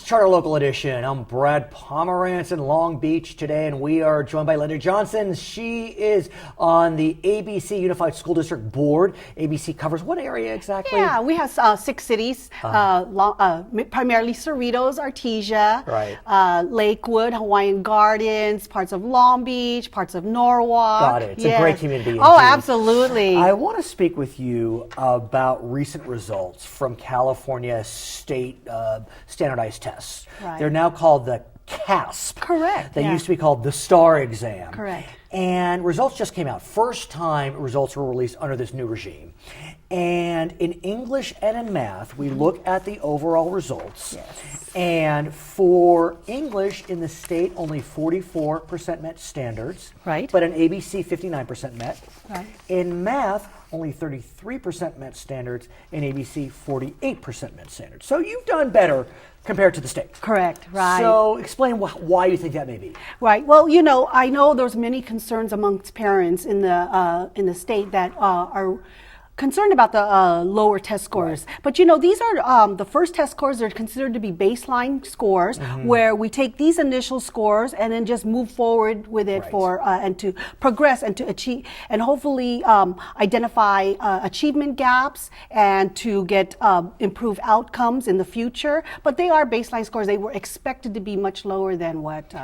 Charter Local Edition. I'm Brad Pomerance in Long Beach today, and we are joined by Lynda Johnson. She is on the ABC Unified School District Board. ABC covers what area exactly? Yeah, we have 6 cities, primarily Cerritos, Artesia, Lakewood, Hawaiian Gardens, parts of Long Beach, parts of Norwalk. Got it. It's a great community. Oh, absolutely. I want to speak with you about recent results from California state standardized tests. They're now called the CASP. Correct. They used to be called the STAR exam. Correct. And results just came out. First time results were released under this new regime. And in English and in math, we look at the overall results. Yes. And for English in the state, only 44% met standards. Right. But in ABC, 59% met. Right. In math, only 33% met standards. In ABC, 48% met standards. So you've done better compared to the state. Correct, right. So explain why you think that may be. Right. Well, I know there's many concerns amongst parents in the state that are concerned about the lower test scores. Right. But these are the first test scores are considered to be baseline scores, where we take these initial scores and then just move forward with it for and to progress and to achieve and hopefully identify achievement gaps and to get improved outcomes in the future. But they are baseline scores. They were expected to be much lower than what.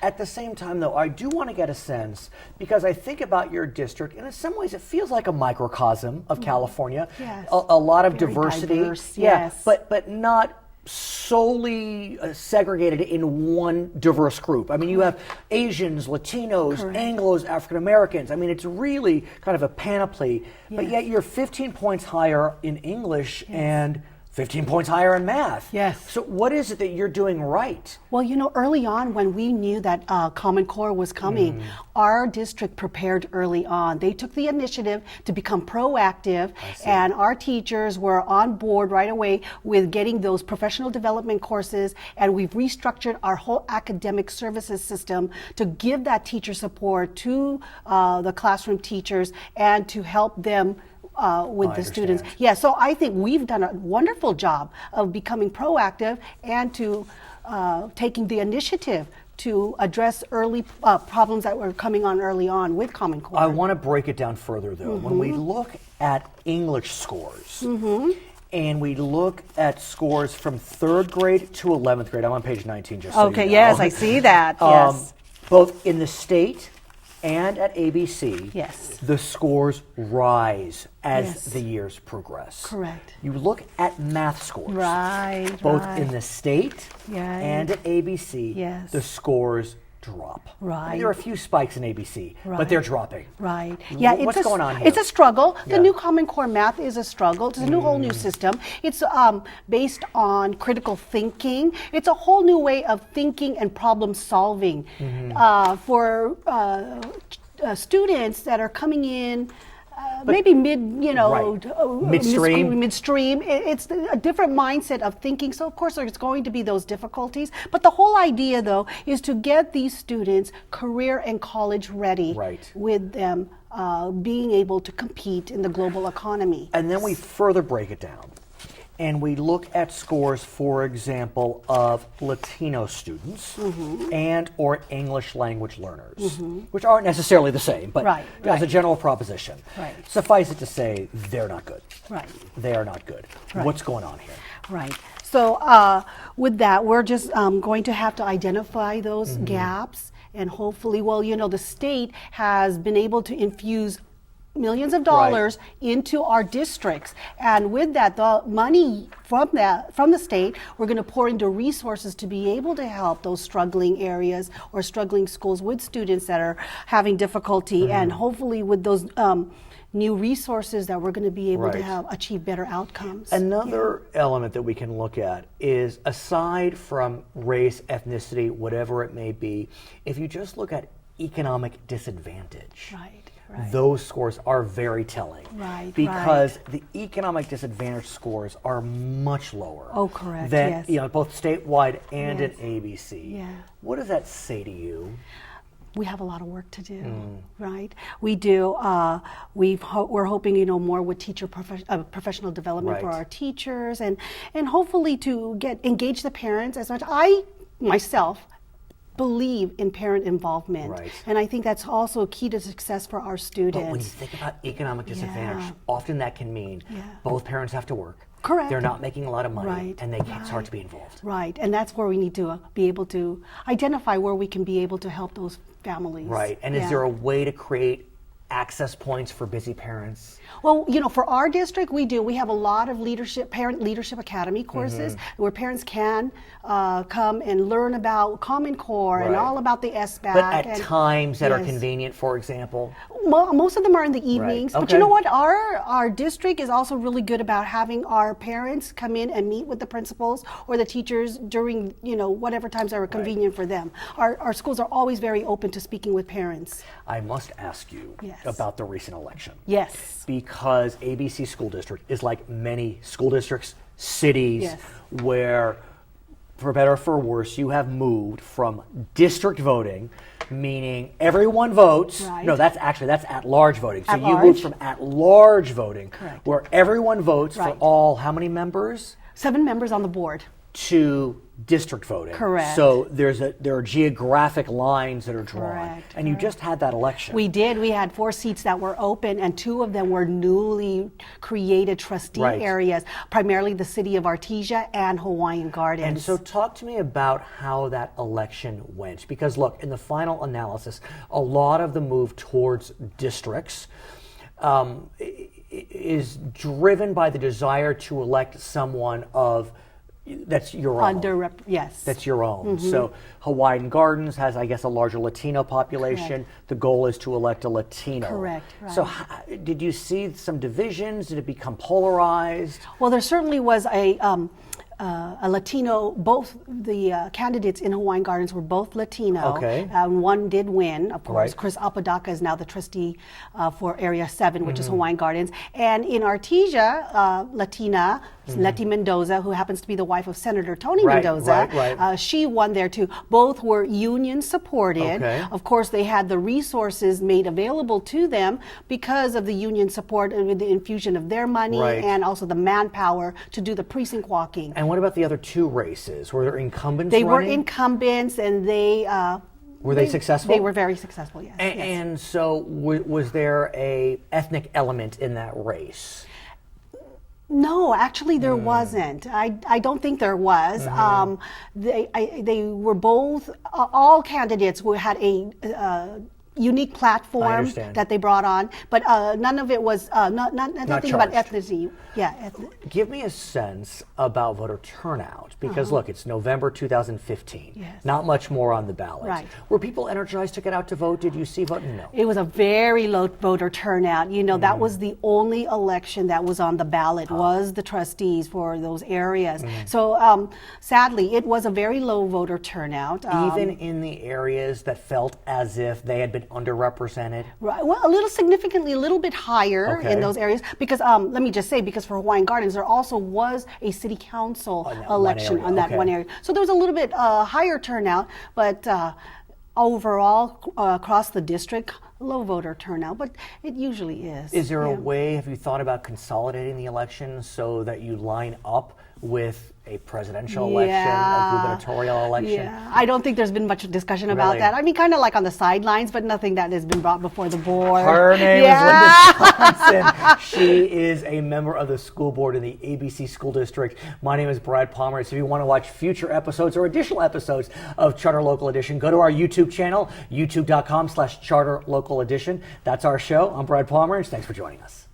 At the same time, though, I do want to get a sense, because I think about your district, and in some ways it feels like a microcosm of California. Yes. A lot of Very diversity. diverse, yeah, yes. but not solely segregated in one diverse group. I mean, you have Asians, Latinos, Anglos, African Americans. I mean, it's really kind of a panoply. Yes. But yet you're 15 points higher in English and 15 points higher in math. Yes. So what is it that you're doing right? Well, early on when we knew that Common Core was coming, our district prepared early on. They took the initiative to become proactive, and our teachers were on board right away with getting those professional development courses, and we've restructured our whole academic services system to give that teacher support to the classroom teachers and to help them with the students. Yeah, so I think we've done a wonderful job of becoming proactive and to taking the initiative to address early problems that were coming on early on with Common Core. I want to break it down further, though. When we look at English scores, and we look at scores from 3rd grade to 11th grade, I'm on page 19, just so you know. Yes, I see that, yes. Both in the state and at ABC, the scores rise as the years progress. Correct. You look at math scores. Both in the state and at ABC, the scores drop. I mean, there are a few spikes in ABC, but they're dropping. Yeah, what's going on here? It's a struggle. The new Common Core math is a struggle. It's a whole new system. It's based on critical thinking. It's a whole new way of thinking and problem solving for students that are coming in. Maybe midstream. It's a different mindset of thinking. So of course there's going to be those difficulties. But the whole idea, though, is to get these students career and college ready with them being able to compete in the global economy. And then we further break it down. And we look at scores, for example, of Latino students and or English language learners, which aren't necessarily the same, but as a general proposition. Suffice it to say, they're not good. They are not good. What's going on here? So with that, we're just going to have to identify those gaps, and hopefully, the state has been able to infuse millions of dollars into our districts, and with that, the money from the state, we're going to pour into resources to be able to help those struggling areas or struggling schools with students that are having difficulty, and hopefully with those new resources that we're going to be able to achieve better outcomes. Another element that we can look at is, aside from race, ethnicity, whatever it may be, if you just look at economic disadvantage. Those scores are very telling, because the economic disadvantage scores are much lower than both statewide and at ABC. What does that say to you? We have a lot of work to do, right? We do. We're hoping, more with teacher professional development for Right. our teachers, and hopefully to engage the parents as much. I myself believe in parent involvement, Right. and I think that's also a key to success for our students. But when you think about economic disadvantage, Yeah. often that can mean both parents have to work. Correct. They're not making a lot of money, Right. and it's hard to be involved. Right, and that's where we need to be able to identify where we can be able to help those families. Right. And is Yeah. there a way to create access points for busy parents? Well, for our district, we have a lot of parent leadership academy courses where parents can come and learn about Common Core and Right. all about the SBAC. But at and- times that are Yes. convenient, for example? Most of them are in the evenings, but Okay. you know what? Our district is also really good about having our parents come in and meet with the principals or the teachers during whatever times are convenient for them. Our schools are always very open to speaking with parents. I must ask you Yes. about the recent election. Yes. Because ABC School District is like many school districts, cities, Yes. where, for better or for worse, you have moved from district voting, meaning everyone votes. Right. No, that's at-large voting. So At you large. moved from at-large voting, Correct. where everyone votes for Right. all, how many members? 7 members on the board. To district voting. Correct. So there are geographic lines that are drawn. Correct, And you just had that election. We did. We had 4 seats that were open, and 2 of them were newly created trustee Right. areas, primarily the city of Artesia and Hawaiian Gardens. And so talk to me about how that election went. Because look, in the final analysis, a lot of the move towards districts is driven by the desire to elect someone that's your own. Yes. That's your own. So Hawaiian Gardens has, I guess, a larger Latino population. Correct. The goal is to elect a Latino. Correct, So right. did you see some divisions? Did it become polarized? Well, there certainly was a Latino. Both the candidates in Hawaiian Gardens were both Latino. Okay. One did win, of course. Right. Chris Apodaca is now the trustee for Area 7, which is Hawaiian Gardens. And in Artesia, Latina, Letty Mendoza, who happens to be the wife of Senator Tony Right, Mendoza, right. she won there too. Both were union supported. Okay. Of course, they had the resources made available to them because of the union support and with the infusion of their money Right. and also the manpower to do the precinct walking. And what about the other 2 races? Were there incumbents They were running? incumbents, and they Were they successful? They were very successful. Yes. yes. And so was there a ethnic element in that race? No, actually, there wasn't. I don't think there was. They were both all candidates who had a unique platform understand. that they brought on, but none of it was nothing about charged. ethnicity. Yeah. Give me a sense about voter turnout, because look, it's November 2015. Yes. Not much more on the ballot. Right. Were people energized to get out to vote? Did you see voting? No. It was a very low voter turnout. That was the only election that was on the ballot, was the trustees for those areas. So sadly, it was a very low voter turnout. Even in the areas that felt as if they had been underrepresented? Right. Well, a little bit higher Okay. in those areas, because let me just say, because for Hawaiian Gardens, there also was a city council On that election one area, on that okay. one area. So there was a little bit higher turnout, but overall, across the district, low voter turnout, but it usually is. Is there a Yeah. way, have you thought about consolidating the election so that you line up with a presidential election, a gubernatorial election? Yeah, I don't think there's been much discussion about Really? that. I mean, kind of like on the sidelines, but nothing that has been brought before the board. Her name Yeah. is Lynda Johnson. She is a member of the school board in the ABC School District. My name is Brad Pomerance. If you want to watch future episodes or additional episodes of Charter Local Edition, go to our YouTube channel, youtube.com/Charter Local Edition. That's our show. I'm Brad Pomerance. Thanks for joining us.